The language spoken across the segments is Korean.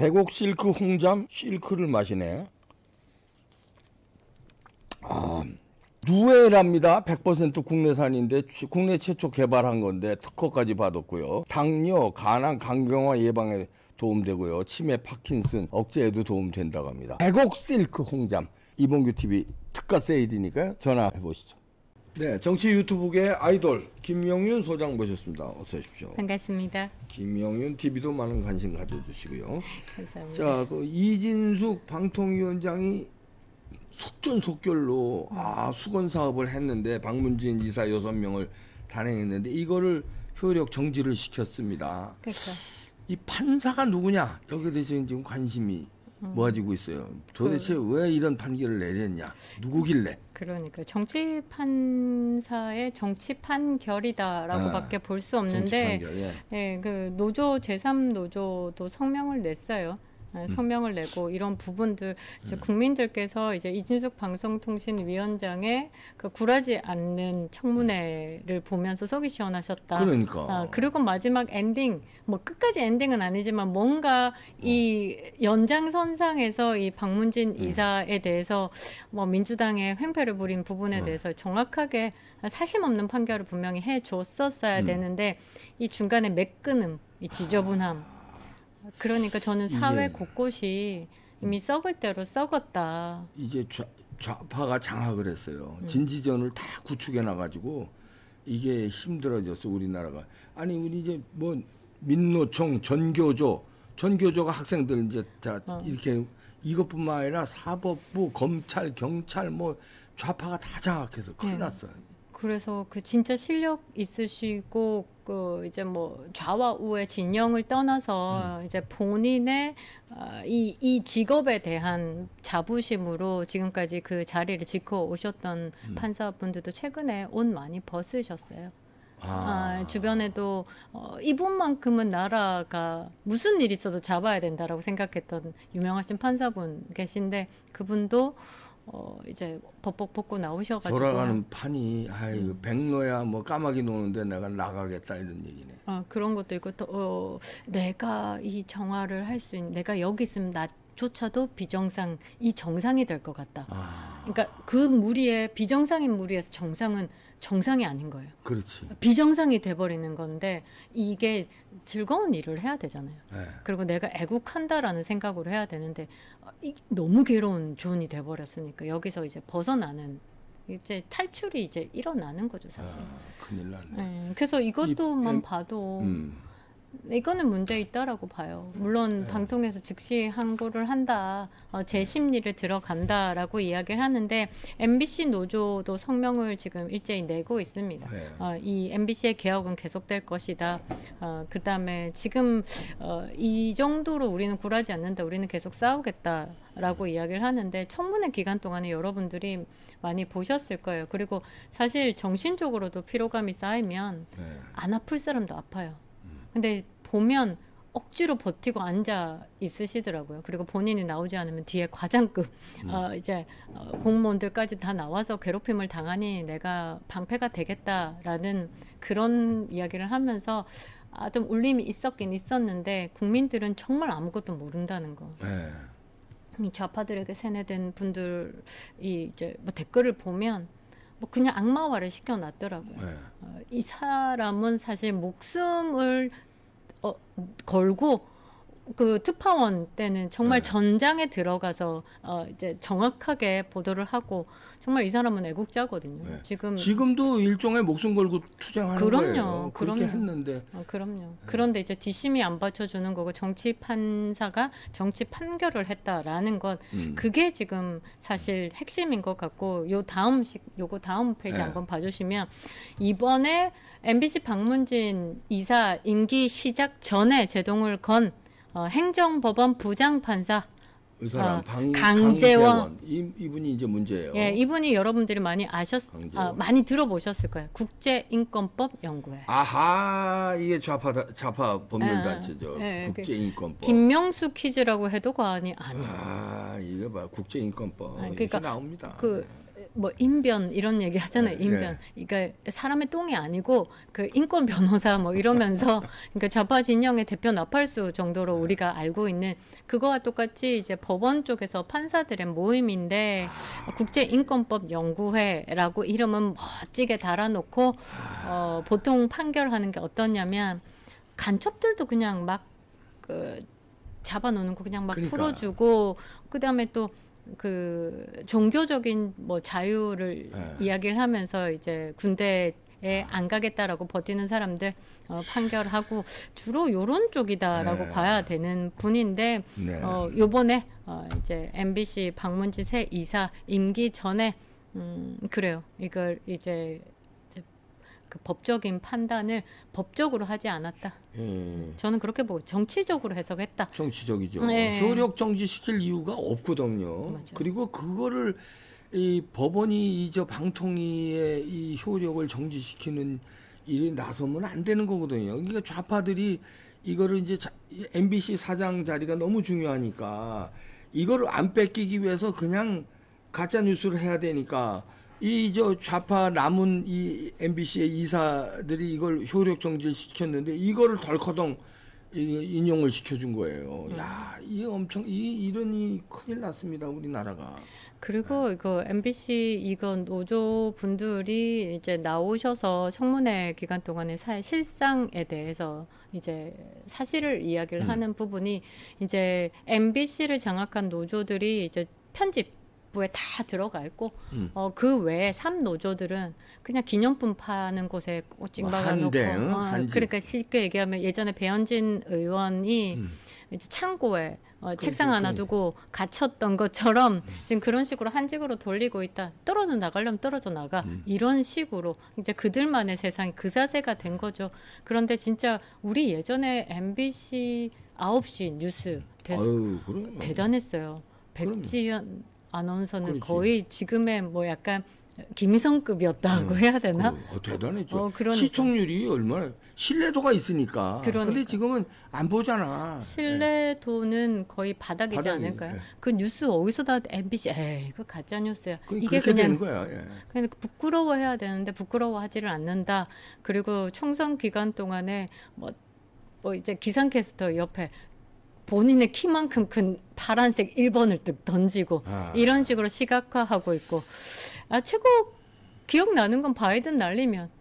백옥 실크 홍잠 실크를 마시네. 누에랍니다. 100% 국내산인데 국내 최초 개발한 건데 특허까지 받았고요. 당뇨, 간암, 간경화 예방에 도움되고요. 치매, 파킨슨 억제에도 도움된다고 합니다. 백옥 실크 홍잠. 이봉규 TV 특가 세일이니까요. 전화해 보시죠. 네, 정치 유튜브계 아이돌 김영윤 소장 모셨습니다. 어서 오십시오. 반갑습니다. 김영윤 TV도 많은 관심 가져주시고요. 감사합니다. 자, 그 이진숙 방통위원장이 속전속결로 수건 사업을 했는데 박문진 이사 6명을 단행했는데 이거를 효력 정지를 시켰습니다. 그렇죠. 이 판사가 누구냐 여기에 대해서 지금 관심이 모아지고 있어요. 도대체 왜 이런 판결을 내렸냐, 누구길래? 그러니까 정치 판사의 정치 판결이다라고밖에 볼 수 없는데, 정치 판결, 예, 그 노조 제3노조도 성명을 냈어요. 성명을 내고 이런 부분들 이제 국민들께서 이제 이진숙 방송통신위원장의 그 굴하지 않는 청문회를 보면서 속이 시원하셨다. 그러니까. 그리고 마지막 엔딩, 뭐 끝까지 엔딩은 아니지만 뭔가 이 연장선상에서 이 박문진 이사에 대해서 뭐 민주당의 횡패를 부린 부분에 대해서 정확하게 사심 없는 판결을 분명히 해줬었어야 되는데 이 중간에 매끈음, 이 지저분함. 그러니까 저는 사회 곳곳이 이미 썩을 대로 썩었다. 이제 좌파가 장악을 했어요. 진지전을 다 구축해 놔가지고 이게 힘들어졌어 우리나라가. 아니 우리 이제 뭐 민노총, 전교조가 학생들 이제 다 이렇게 이것뿐만 아니라 사법부, 검찰, 경찰 뭐 좌파가 다 장악해서 큰일 났어요. 그래서 그 진짜 실력 있으시고 그 이제 뭐 좌와 우의 진영을 떠나서 이제 본인의 이 직업에 대한 자부심으로 지금까지 그 자리를 지켜오셨던 판사분들도 최근에 옷 많이 벗으셨어요. 주변에도 이분만큼은 나라가 무슨 일 있어도 잡아야 된다라고 생각했던 유명하신 판사분 계신데 그분도 이제 법복 벗고 나오셔가지고 돌아가는 판이 백로야 뭐 까마귀 노는데 내가 나가겠다 이런 얘기네. 그런 것도 있고 또 내가 이 정화를 할 수 있는 내가 여기 있으면 나조차도 비정상 이 정상이 될 것 같다. 그러니까 그 무리에 비정상인 무리에서 정상은 정상이 아닌 거예요. 그렇지. 비정상이 돼버리는 건데 이게 즐거운 일을 해야 되잖아요. 네. 그리고 내가 애국한다라는 생각으로 해야 되는데 너무 괴로운 존이 돼버렸으니까 여기서 이제 벗어나는 이제 탈출이 이제 일어나는 거죠 사실. 큰일 났네. 그래서 이것도만 봐도 이거는 문제 있다라고 봐요. 물론 방통에서 즉시 항고를 한다, 재심리를 들어간다라고 이야기를 하는데 MBC 노조도 성명을 지금 일제히 내고 있습니다. 이 MBC의 개혁은 계속될 것이다. 그다음에 지금 이 정도로 우리는 굴하지 않는다. 우리는 계속 싸우겠다라고 이야기를 하는데 청문회 기간 동안에 여러분들이 많이 보셨을 거예요. 그리고 사실 정신적으로도 피로감이 쌓이면 안 아플 사람도 아파요. 근데 보면 억지로 버티고 앉아 있으시더라고요. 그리고 본인이 나오지 않으면 뒤에 과장급 이제 공무원들까지 다 나와서 괴롭힘을 당하니 내가 방패가 되겠다라는 그런 이야기를 하면서 좀 울림이 있었긴 있었는데 국민들은 정말 아무것도 모른다는 거. 이 좌파들에게 세뇌된 분들이 이제 뭐 댓글을 보면 뭐 그냥 악마화를 시켜놨더라고요. 이 사람은 사실 목숨을 걸고 그 특파원 때는 정말 전장에 들어가서 이제 정확하게 보도를 하고 정말 이 사람은 애국자거든요. 지금도 일종의 목숨 걸고 투쟁하는 거예요. 그렇게 했는데. 그럼요. 그런데 이제 뒷심이 안 받쳐주는 거고 정치 판사가 정치 판결을 했다라는 것 그게 지금 사실 핵심인 것 같고 요거 다음 페이지 한번 봐주시면 이번에 MBC 박문진 이사 임기 시작 전에 제동을 건 행정법원 부장판사 이 사람 강재원 이분이 이제 문제예요. 예, 이분이 여러분들이 많이 많이 들어보셨을 거예요. 국제인권법 연구회. 아하, 이게 좌파 법률단체죠. 국제인권법. 김명수 퀴즈라고 해도 과언이 아니에요. 이거 봐, 국제인권법. 그러니까 나옵니다. 뭐 인변 이런 얘기 하잖아요. 인변. 그러니까 사람의 똥이 아니고 그 인권 변호사 뭐 이러면서 그러니까 좌파 진영의 대표 나팔수 정도로 우리가 알고 있는 그거와 똑같이 이제 법원 쪽에서 판사들의 모임인데 국제인권법 연구회라고 이름은 멋지게 달아놓고 보통 판결하는 게 어떠냐면 간첩들도 그냥 막 잡아놓는 거 그냥 막 그러니까. 풀어주고 그다음에 또 그 종교적인 뭐 자유를 이야기를 하면서 이제 군대에 안 가겠다라고 버티는 사람들 판결하고 주로 요런 쪽이다라고 봐야 되는 분인데 요번에 이제 MBC 박문지 새 이사 임기 전에 그래요. 이걸 이제 그 법적인 판단을 법적으로 하지 않았다. 저는 그렇게 보고 정치적으로 해석했다. 정치적이죠. 네. 효력 정지시킬 이유가 없거든요. 맞아요. 그리고 그거를 이 법원이 저 방통위의 이 효력을 정지시키는 일이 나서면 안 되는 거거든요. 그러니까 좌파들이 이거를 이제 MBC 사장 자리가 너무 중요하니까 이거를 안 뺏기기 위해서 그냥 가짜 뉴스를 해야 되니까 이 저 좌파 남은 이 MBC의 이사들이 이걸 효력 정지를 시켰는데 이거를 덜커덩 인용을 시켜준 거예요. 야, 이게 엄청 이런 큰일 났습니다, 우리나라가. 그리고 이거 MBC 이건 노조 분들이 이제 나오셔서 청문회 기간 동안의 실상에 대해서 이제 사실을 이야기를 하는 부분이 이제 MBC를 장악한 노조들이 이제 편집부에 다 들어가 있고 그 외에 3노조들은 그냥 기념품 파는 곳에 꼬찡 박아놓고 그러니까 쉽게 얘기하면 예전에 배현진 의원이 이제 창고에 책상 하나 두고 갇혔던 것처럼 지금 그런 식으로 한직으로 돌리고 있다. 떨어져 나가려면 떨어져 나가. 이런 식으로 이제 그들만의 세상이 그 자세가 된 거죠. 그런데 진짜 우리 예전에 MBC 9시 뉴스 대단했어요. 백지연 아나운서는 그렇지. 거의 지금의 뭐 약간 김희성급이었다고 해야 되나? 대단했죠. 그러니까. 시청률이 얼마나 신뢰도가 있으니까. 그러니까. 근데 지금은 안 보잖아. 신뢰도는 거의 바닥이지 않을까요? 그 뉴스 어디서 다 MBC 이거 가짜 뉴스야. 이게 그렇게 그냥 되는 거야. 그냥 부끄러워해야 되는데 부끄러워하지를 않는다. 그리고 총선 기간 동안에 뭐 이제 기상캐스터 옆에 본인의 키만큼 큰 파란색 1번을 뜩 던지고 이런 식으로 시각화하고 있고 최고 기억나는 건 바이든 날리면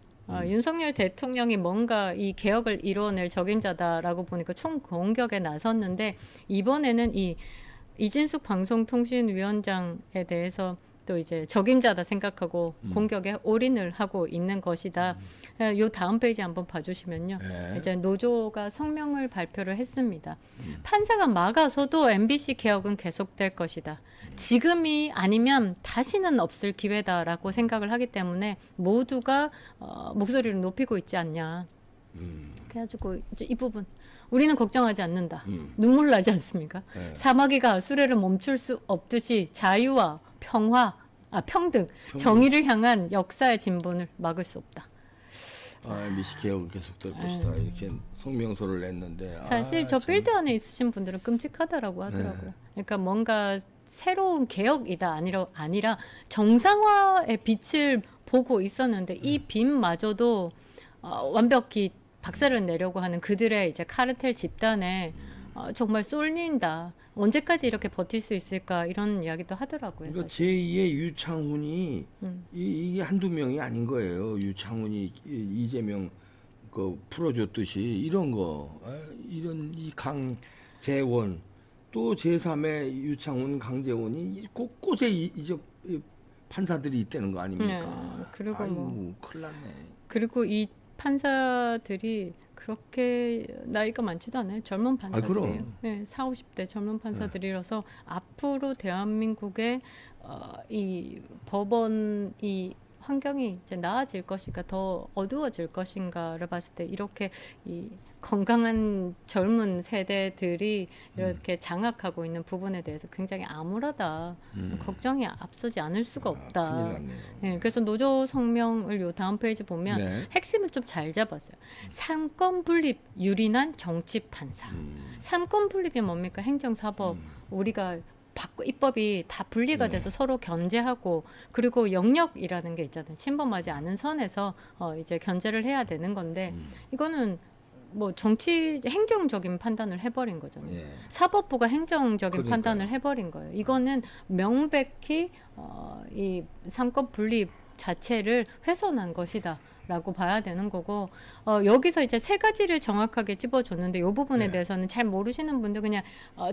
윤석열 대통령이 뭔가 이 개혁을 이뤄낼 적임자다라고 보니까 총공격에 나섰는데 이번에는 이 이진숙 방송통신위원장에 대해서 또 이제 적임자다 생각하고 공격에 올인을 하고 있는 것이다. 요 다음 페이지 한번 봐주시면요. 이제 노조가 성명을 발표를 했습니다. 판사가 막아서도 MBC 개혁은 계속될 것이다. 지금이 아니면 다시는 없을 기회다라고 생각을 하기 때문에 모두가 목소리를 높이고 있지 않냐. 그래가지고 이제 이 부분 우리는 걱정하지 않는다. 눈물 나지 않습니까? 사마귀가 수레를 멈출 수 없듯이 자유와 평등, 정의를 향한 역사의 진본을 막을 수 없다. MBC 개혁은 계속될 것이다. 이렇게 성명서를 냈는데 사실 저 필드 안에 있으신 분들은 끔찍하다라고 하더라고요. 그러니까 뭔가 새로운 개혁이다 아니라 정상화의 빛을 보고 있었는데 이 빛마저도 완벽히 박살을 내려고 하는 그들의 이제 카르텔 집단에 정말 쏠린다. 언제까지 이렇게 버틸 수 있을까 이런 이야기도 하더라고요. 그러니까 제2의 유창훈이 이게 한두 명이 아닌 거예요. 유창훈이 이재명 그 풀어줬듯이 이런 거 이런 이 강재원 또 제3의 유창훈 강재원이 곳곳에 이 판사들이 있다는 거 아닙니까? 그리고 큰일 났네. 그리고 이 판사들이 그렇게 나이가 많지도 않아요. 젊은 판사들이에요. 40, 50대 젊은 판사들이라서 앞으로 대한민국의 이 법원 이 환경이 이제 나아질 것인가 더 어두워질 것인가를 봤을 때 이렇게 이 건강한 젊은 세대들이 이렇게 장악하고 있는 부분에 대해서 굉장히 암울하다. 걱정이 앞서지 않을 수가 없다. 큰일 났네요. 그래서 노조 성명을 요 다음 페이지 보면 핵심을 좀 잘 잡았어요. 삼권 분립 유린한 정치 판사. 삼권 분립이 뭡니까? 행정사법 우리가 입법이 다 분리가 돼서 서로 견제하고 그리고 영역이라는 게 있잖아요. 침범하지 않은 선에서 이제 견제를 해야 되는 건데 이거는 뭐 정치 행정적인 판단을 해버린 거잖아요. 예. 사법부가 행정적인 그러니까요. 판단을 해버린 거예요. 이거는 명백히 이 상권 분립 자체를 훼손한 것이다라고 봐야 되는 거고 여기서 이제 세 가지를 정확하게 찝어줬는데 이 부분에 네. 대해서는 잘 모르시는 분들 그냥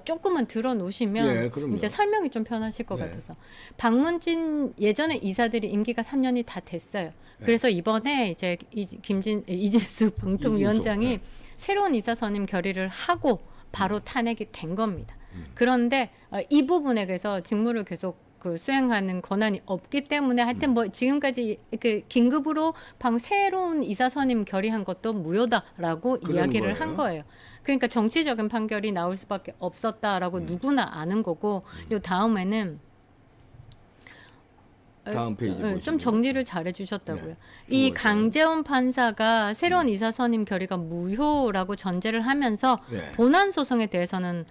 조금은 들어놓으시면 예, 그럼요. 이제 설명이 좀 편하실 것 네. 같아서 박문진 예전에 이사들이 임기가 3년이 다 됐어요. 네. 그래서 이번에 이제 이진숙 방통위원장이 이진숙, 새로운 이사 선임 결의를 하고 바로 탄핵이 된 겁니다. 그런데 이 부분에 대해서 직무를 계속 그 수행하는 권한이 없기 때문에 하여튼 뭐 지금까지 그 긴급으로 새로운 이사 선임 결의한 것도 무효다라고 그런 이야기를 거예요? 한 거예요. 그러니까 정치적인 판결이 나올 수밖에 없었다라고 누구나 아는 거고 요 다음에는 다음 페이지 보시면 좀 정리를 잘 해주셨다고요. 네. 이 두 번째. 강재원 판사가 새로운 이사 선임 결의가 무효라고 전제를 하면서 네. 본안 소송에 대해서는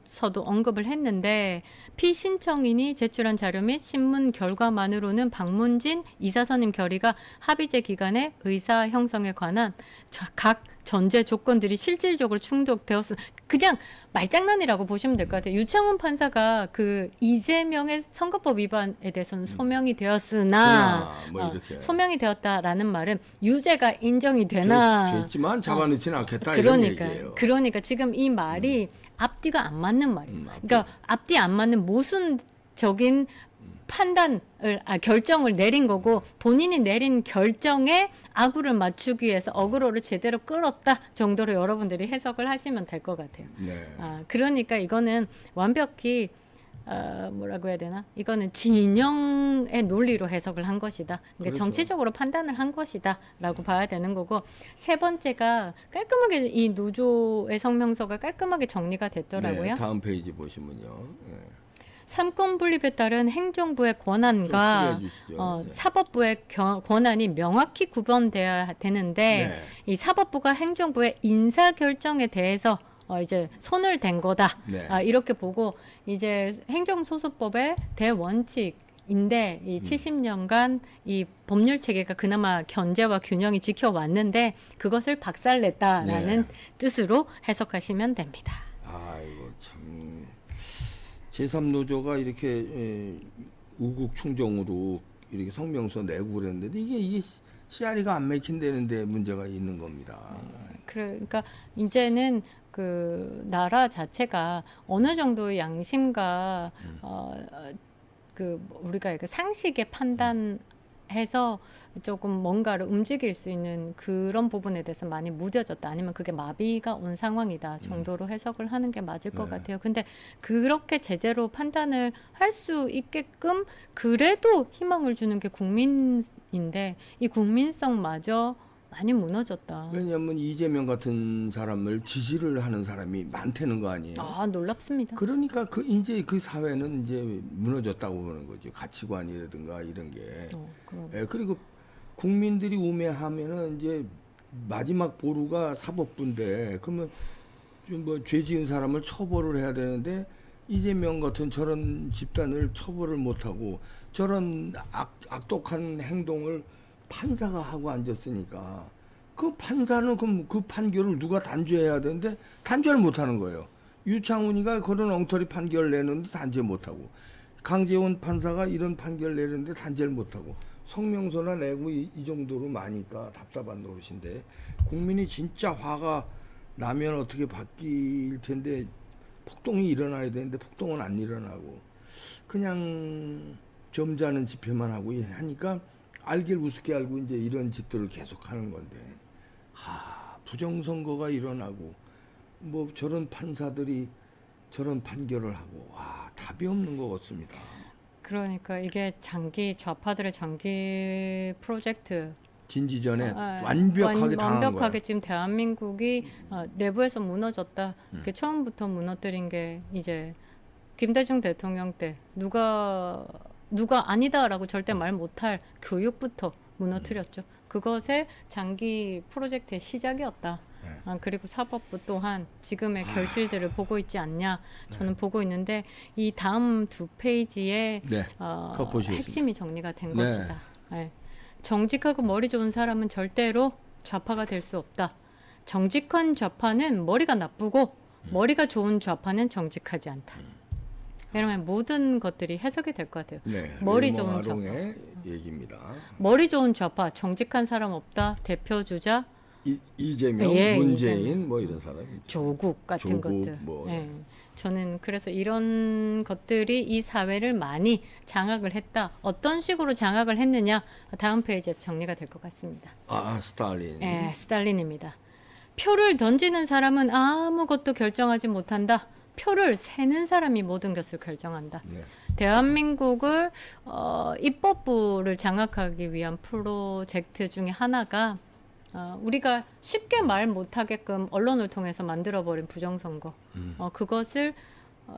서도 언급을 했는데 피신청인이 제출한 자료 및 신문 결과만으로는 박문진 이사 선임 결의가 합의제 기간의 의사 형성에 관한 각 전제 조건들이 실질적으로 충족되었으 그냥 말장난이라고 보시면 될 것 같아요. 유창훈 판사가 그 이재명의 선거법 위반에 대해서는 소명이 되었으나 뭐 이렇게. 소명이 되었다라는 말은 유죄가 인정이 되나 됐지만 잡아놓지는 않겠다 이런 얘기예요. 그러니까 지금 이 말이 앞뒤가 안 맞는 말이에요. 그러니까 앞뒤 안 맞는 모순적인 결정을 내린 거고 본인이 내린 결정에 악우를 맞추기 위해서 어그로를 제대로 끌었다 정도로 여러분들이 해석을 하시면 될 것 같아요. 네. 그러니까 이거는 완벽히 뭐라고 해야 되나? 이거는 진영의 논리로 해석을 한 것이다. 그러니까 그렇죠. 정치적으로 판단을 한 것이다라고 봐야 되는 거고 세 번째가 깔끔하게 이 노조의 성명서가 깔끔하게 정리가 됐더라고요. 네, 다음 페이지 보시면요. 네. 삼권 분립에 따른 행정부의 좀 권한과 크게 해주시죠. 네. 사법부의 권한이 명확히 구분돼야 되는데 네. 이 사법부가 행정부의 인사 결정에 대해서 이제 손을 댄 거다. 네. 이렇게 보고 이제 행정소송법의 대원칙인데 이 70년간 이 법률 체계가 그나마 견제와 균형이 지켜왔는데 그것을 박살냈다라는 네. 뜻으로 해석하시면 됩니다. 아이고 참 제3노조가 이렇게 우국충정으로 이렇게 성명서 내고 그랬는데 이게 씨알이가 안 맥힌다는데 문제가 있는 겁니다. 그러니까 이제는 그 나라 자체가 어느 정도의 양심과 그 우리가 그 상식의 판단해서 조금 뭔가를 움직일 수 있는 그런 부분에 대해서 많이 무뎌졌다. 아니면 그게 마비가 온 상황이다 정도로 해석을 하는 게 맞을 것 네. 같아요. 근데 그렇게 제대로 판단을 할 수 있게끔 그래도 희망을 주는 게 국민인데 이 국민성마저 많이 무너졌다. 왜냐하면 이재명 같은 사람을 지지를 하는 사람이 많다는 거 아니에요. 놀랍습니다. 그러니까 이제 그 사회는 이제 무너졌다고 보는 거죠. 가치관이라든가 이런 게. 그리고 국민들이 우매하면은 이제 마지막 보루가 사법부인데 그러면 좀 뭐 죄 지은 사람을 처벌을 해야 되는데 이재명 같은 저런 집단을 처벌을 못하고 저런 악독한 행동을 판사가 하고 앉았으니까 그 판사는 그 판결을 누가 단죄해야 되는데 단죄를 못하는 거예요. 유창훈이가 그런 엉터리 판결 내는데 단죄 못하고 강재원 판사가 이런 판결 내는데 단죄를 못하고 성명서나 내고 이 정도로 많으니까 답답한 노릇인데 국민이 진짜 화가 나면 어떻게 바뀔 텐데 폭동이 일어나야 되는데 폭동은 안 일어나고 그냥 점잖은 집회만 하고 하니까 알길 우습게 알고 이제 이런 짓들을 계속하는 건데 부정선거가 일어나고 뭐 저런 판사들이 저런 판결을 하고 답이 없는 것 같습니다. 그러니까 이게 좌파들의 장기 프로젝트 진지전에 완벽하게 당한 완벽하게 거야. 지금 대한민국이 내부에서 무너졌다. 그 처음부터 무너뜨린 게 이제 김대중 대통령 때 누가 아니다라고 절대 말 못할 교육부터 무너뜨렸죠. 그것의 장기 프로젝트의 시작이었다. 그리고 사법부 또한 지금의 결실들을 보고 있지 않냐 저는 보고 있는데 이 다음 두 페이지에 네. 그거 보시겠습니다. 핵심이 정리가 된 네. 것이다. 네. 정직하고 머리 좋은 사람은 절대로 좌파가 될 수 없다. 정직한 좌파는 머리가 나쁘고 머리가 좋은 좌파는 정직하지 않다. 이러면 모든 것들이 해석이 될 것 같아요. 네. 머리 레이먼 좋은 좌파. 아롱의 얘기입니다. 머리 좋은 좌파, 정직한 사람 없다. 대표 주자, 이재명, 예, 문재인 이재명. 뭐 이런 사람. 조국 같은 조국, 것들. 뭐, 예. 저는 그래서 이런 것들이 이 사회를 많이 장악을 했다. 어떤 식으로 장악을 했느냐 다음 페이지에서 정리가 될 것 같습니다. 스탈린. 예, 스탈린입니다. 표를 던지는 사람은 아무것도 결정하지 못한다. 표를 세는 사람이 모든 것을 결정한다. 네. 대한민국을 입법부를 장악하기 위한 프로젝트 중에 하나가 우리가 쉽게 말 못하게끔 언론을 통해서 만들어버린 부정선거. 그것을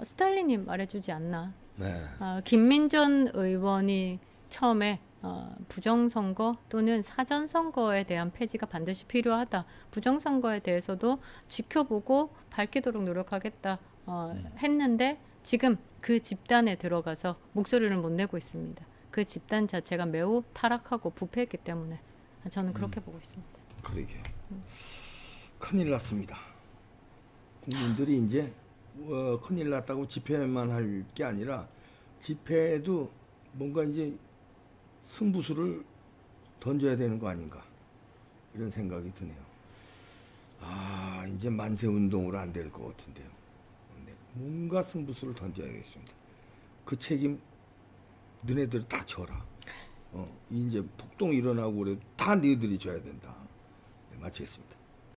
스탈린이 말해주지 않나. 네. 김민전 의원이 처음에 부정선거 또는 사전선거에 대한 폐지가 반드시 필요하다. 부정선거에 대해서도 지켜보고 밝히도록 노력하겠다 했는데 지금 그 집단에 들어가서 목소리를 못 내고 있습니다. 그 집단 자체가 매우 타락하고 부패했기 때문에 저는 그렇게 보고 있습니다. 그러게. 큰일 났습니다. 국민들이 이제 큰일 났다고 집회만 할 게 아니라 집회에도 뭔가 이제 승부수를 던져야 되는 거 아닌가 이런 생각이 드네요. 이제 만세 운동으로 안 될 것 같은데요. 네, 뭔가 승부수를 던져야겠습니다. 그 책임 너네들 다 져라. 이제 폭동이 일어나고 그래 다 너희들이 져야 된다. 네, 마치겠습니다.